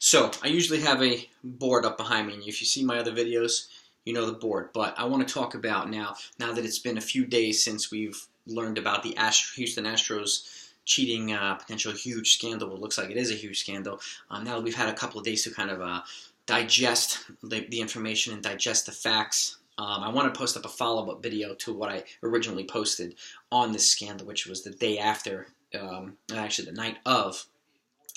So, I usually have a board up behind me, and if you see my other videos, you know the board. But I want to talk about now that it's been a few days since we've learned about the Houston Astros cheating potential huge scandal. It looks like it is a huge scandal. Now that we've had a couple of days to kind of digest the information and digest the facts, I want to post up a follow-up video to what I originally posted on this scandal, which was the day after, actually the night of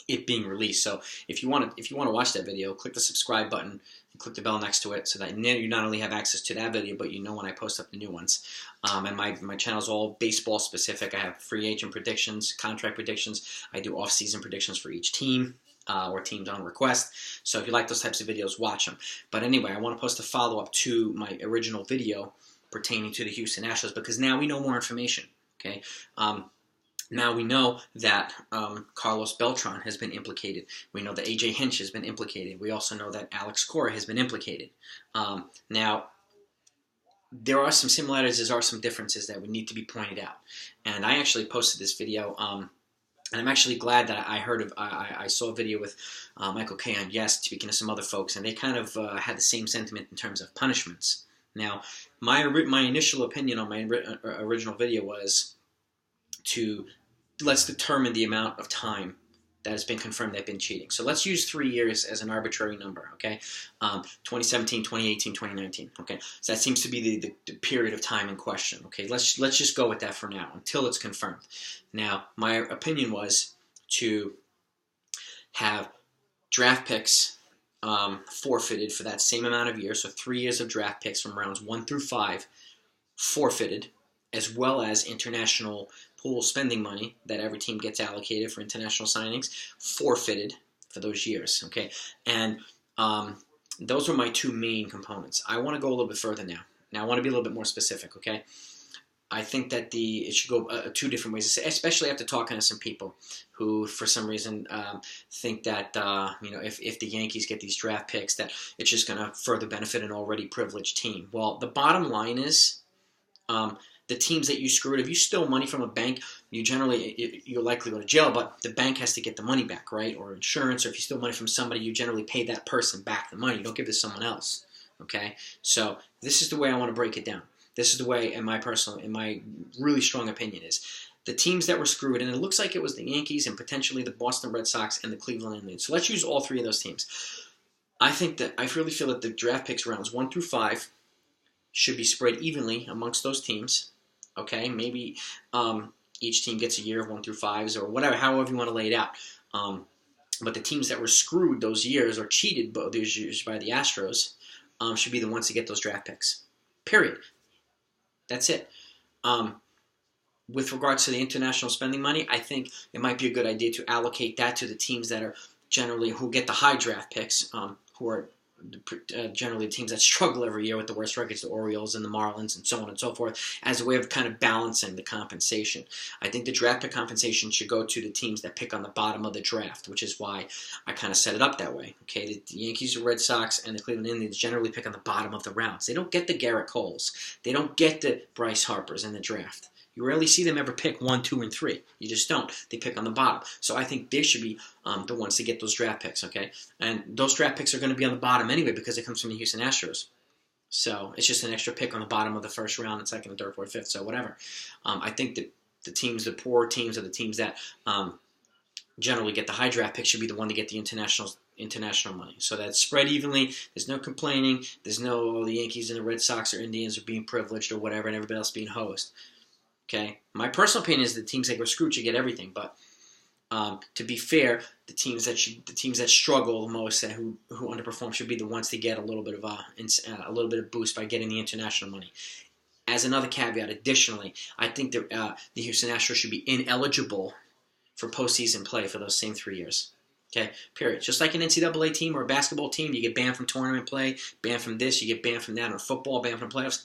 it being released. So if you want to watch that video, click the subscribe button and click the bell next to it, so that you not only have access to that video, but you know when I post up the new ones. And my channel is all baseball specific. I have free agent predictions, contract predictions. I do off-season predictions for each team. Or teams on request. So if you like those types of videos, watch them. But anyway, I want to post a follow-up to my original video pertaining to the Houston Astros, because now we know more information. Okay. Now we know that Carlos Beltran has been implicated. We know that A.J. Hinch has been implicated. We also know that Alex Cora has been implicated. Now, there are some similarities, there are some differences that would need to be pointed out. And I actually posted this video, and I'm actually glad that I saw a video with Michael Kay on Yes, speaking to some other folks, and they kind of had the same sentiment in terms of punishments. Now, my initial opinion on my original video was let's determine the amount of time that has been confirmed they've been cheating. So let's use 3 years as an arbitrary number, okay? 2017, 2018, 2019, okay? So that seems to be the period of time in question, okay? Let's just go with that for now until it's confirmed. Now, my opinion was to have draft picks forfeited for that same amount of years, so 3 years of draft picks from rounds 1 through 5 forfeited, as well as international pool spending money that every team gets allocated for international signings, forfeited for those years, okay? And those were my two main components. I want to go a little bit further now. Now, I want to be a little bit more specific, okay? I think that it should go two different ways, especially after talking to some people who, for some reason, think that if the Yankees get these draft picks, that it's just going to further benefit an already privileged team. Well, the bottom line is, the teams that you screwed, if you steal money from a bank, you'll likely go to jail, but the bank has to get the money back, right? Or insurance, or if you steal money from somebody, you generally pay that person back the money. You don't give it to someone else, okay? So this is the way I want to break it down. This is the way, in my really strong opinion, is the teams that were screwed, and it looks like it was the Yankees and potentially the Boston Red Sox and the Cleveland Indians. So let's use all three of those teams. I really feel that the draft picks rounds 1 through 5 should be spread evenly amongst those teams. Okay, maybe each team gets a year of 1 through 5s or whatever, however you want to lay it out. But the teams that were screwed those years or cheated those years by the Astros should be the ones to get those draft picks. Period. That's it. With regards to the international spending money, I think it might be a good idea to allocate that to the teams that are who get the high draft picks, who are generally teams that struggle every year with the worst records, the Orioles and the Marlins and so on and so forth, as a way of kind of balancing the compensation. I think the draft pick compensation should go to the teams that pick on the bottom of the draft, which is why I kind of set it up that way. Okay, the Yankees, the Red Sox, and the Cleveland Indians generally pick on the bottom of the rounds. They don't get the Garrett Coles. They don't get the Bryce Harpers in the draft. You rarely see them ever pick 1, 2, and 3. You just don't. They pick on the bottom. So I think they should be the ones to get those draft picks, okay? And those draft picks are going to be on the bottom anyway because it comes from the Houston Astros. So it's just an extra pick on the bottom of the first round and second and third, fourth, fifth, so whatever. I think that the poor teams, are the teams that generally get the high draft picks, should be the one to get the international money. So that's spread evenly. There's no complaining. There's no the Yankees and the Red Sox or Indians are being privileged or whatever and everybody else being hosed. Okay, my personal opinion is the teams that go screwed should get everything, but to be fair, the teams that struggle the most and who underperform should be the ones to get a little bit of boost by getting the international money. As another caveat, additionally, I think that the Houston Astros should be ineligible for postseason play for those same 3 years. Okay, period. Just like an NCAA team or a basketball team, you get banned from tournament play, banned from this, you get banned from that, or football, banned from playoffs.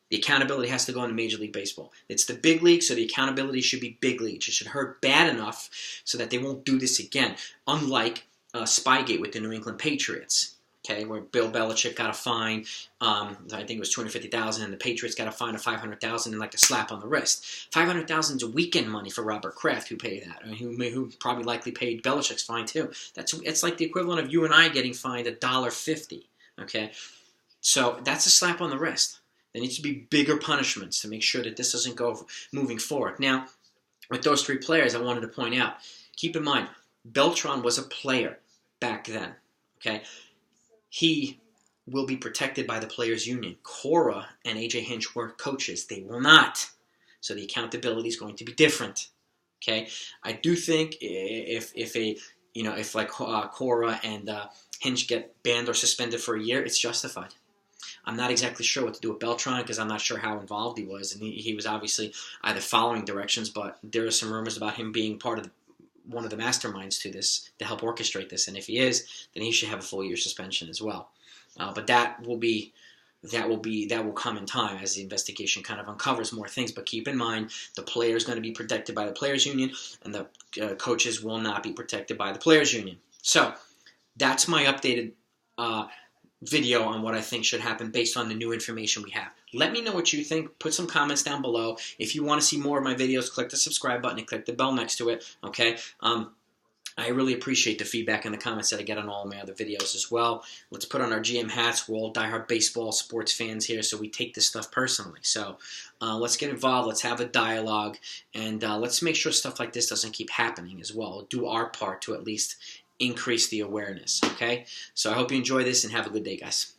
The accountability has to go into Major League Baseball. It's the big league, so the accountability should be big league. It should hurt bad enough so that they won't do this again, unlike Spygate with the New England Patriots. Okay, where Bill Belichick got a fine, I think it was $250,000, and the Patriots got a fine of $500,000 and like a slap on the wrist. $500,000 is weekend money for Robert Kraft, who paid that, who probably likely paid Belichick's fine too. It's like the equivalent of you and I getting fined $1.50. Okay, so that's a slap on the wrist. There needs to be bigger punishments to make sure that this doesn't go moving forward. Now, with those three players, I wanted to point out, keep in mind, Beltran was a player back then. Okay. He will be protected by the players' union. Cora and AJ Hinch were coaches. They will not. So the accountability is going to be different. Okay, I do think if Cora and Hinch get banned or suspended for a year, it's justified. I'm not exactly sure what to do with Beltran because I'm not sure how involved he was, and he was obviously either following directions, but there are some rumors about him being part of one of the masterminds to this, to help orchestrate this, and if he is, then he should have a full year suspension as well. But that will come in time as the investigation kind of uncovers more things. But keep in mind, the player is going to be protected by the players' union, and the coaches will not be protected by the players' union. So that's my updated video on what I think should happen based on the new information we have. Let me know what you think. Put some comments down below. If you want to see more of my videos, click the subscribe button and click the bell next to it. Okay. I really appreciate the feedback and the comments that I get on all of my other videos as well. Let's put on our GM hats. We're all diehard baseball sports fans here, so we take this stuff personally. So let's get involved. Let's have a dialogue, and let's make sure stuff like this doesn't keep happening as well. We'll do our part to at least increase the awareness. Okay? So I hope you enjoy this, and have a good day, guys.